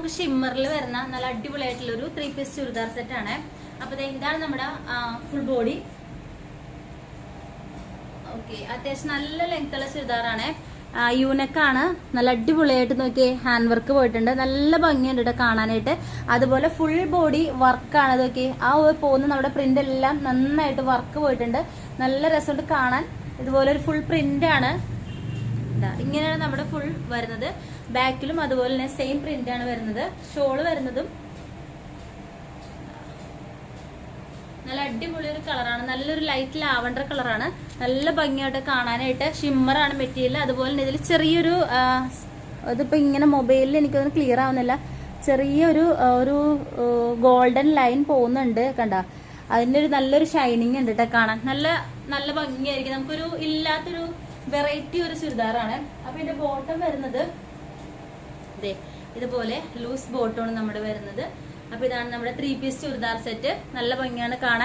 നമുക്ക് ഷിമ്മറിൽ വരുന്ന നല്ല അടിപൊളിയായിട്ടുള്ള ഒരു 3 പീസ് ചുരിദാർ സെറ്റ് ആണ്. അപ്പൊ ഇതാണ് നമ്മുടെ ഫുൾ ബോഡി. ഓക്കെ, അത്യാവശ്യം നല്ല ലെങ്ത് ഉള്ള ചുരിദാറാണ്. യൂനക്കാണ്. നല്ല അടിപൊളിയായിട്ട് നോക്കിയേ, ഹാൻഡ് വർക്ക് പോയിട്ടുണ്ട്. നല്ല ഭംഗിയുണ്ട് കേട്ടോ കാണാനായിട്ട്. അതുപോലെ ഫുൾ ബോഡി വർക്കാണ്. നോക്കി ആ പോകുന്ന നമ്മുടെ പ്രിന്റ് എല്ലാം നന്നായിട്ട് വർക്ക് പോയിട്ടുണ്ട്. നല്ല രസമുണ്ട് കാണാൻ. ഇതുപോലെ ഒരു ഫുൾ പ്രിന്റ് ആണ്. ഇങ്ങനെയാണ് നമ്മുടെ ഫുൾ വരുന്നത്. ബാക്കിലും അതുപോലെ തന്നെ സെയിം പ്രിന്റ് ആണ് വരുന്നത്. ഷോള് വരുന്നതും നല്ല അടിപൊളി ഒരു കളറാണ്. നല്ലൊരു ലൈറ്റ് ലാവണ്ടർ കളറാണ്. നല്ല ഭംഗിയായിട്ട് കാണാനായിട്ട്. ഷിമ്മറാണ് മെറ്റീരിയൽ. അതുപോലെ തന്നെ ഇതിൽ ചെറിയൊരു ഇതിപ്പോ ഇങ്ങനെ മൊബൈലിൽ എനിക്കൊന്നും ക്ലിയർ ആവുന്നില്ല. ചെറിയൊരു ഒരു ഗോൾഡൻ ലൈൻ പോകുന്നുണ്ട് കണ്ട. അതിന്റെ ഒരു നല്ലൊരു ഷൈനിങ് ഉണ്ട് കേട്ടോ കാണാൻ. നല്ല നല്ല ഭംഗിയായിരിക്കും. നമുക്കൊരു ഇല്ലാത്തൊരു വെറൈറ്റി ഒരു ചുരിദാറാണ്. അപ്പൊ ഇതിന്റെ ബോട്ടം വരുന്നത് ഇതുപോലെ ലൂസ് ബോട്ടമാണ് നമ്മുടെ വരുന്നത്. അപ്പൊ ഇതാണ് നമ്മുടെ 3 പീസ് ചുരിദാർ സെറ്റ്. നല്ല ഭംഗിയാണ് കാണാൻ.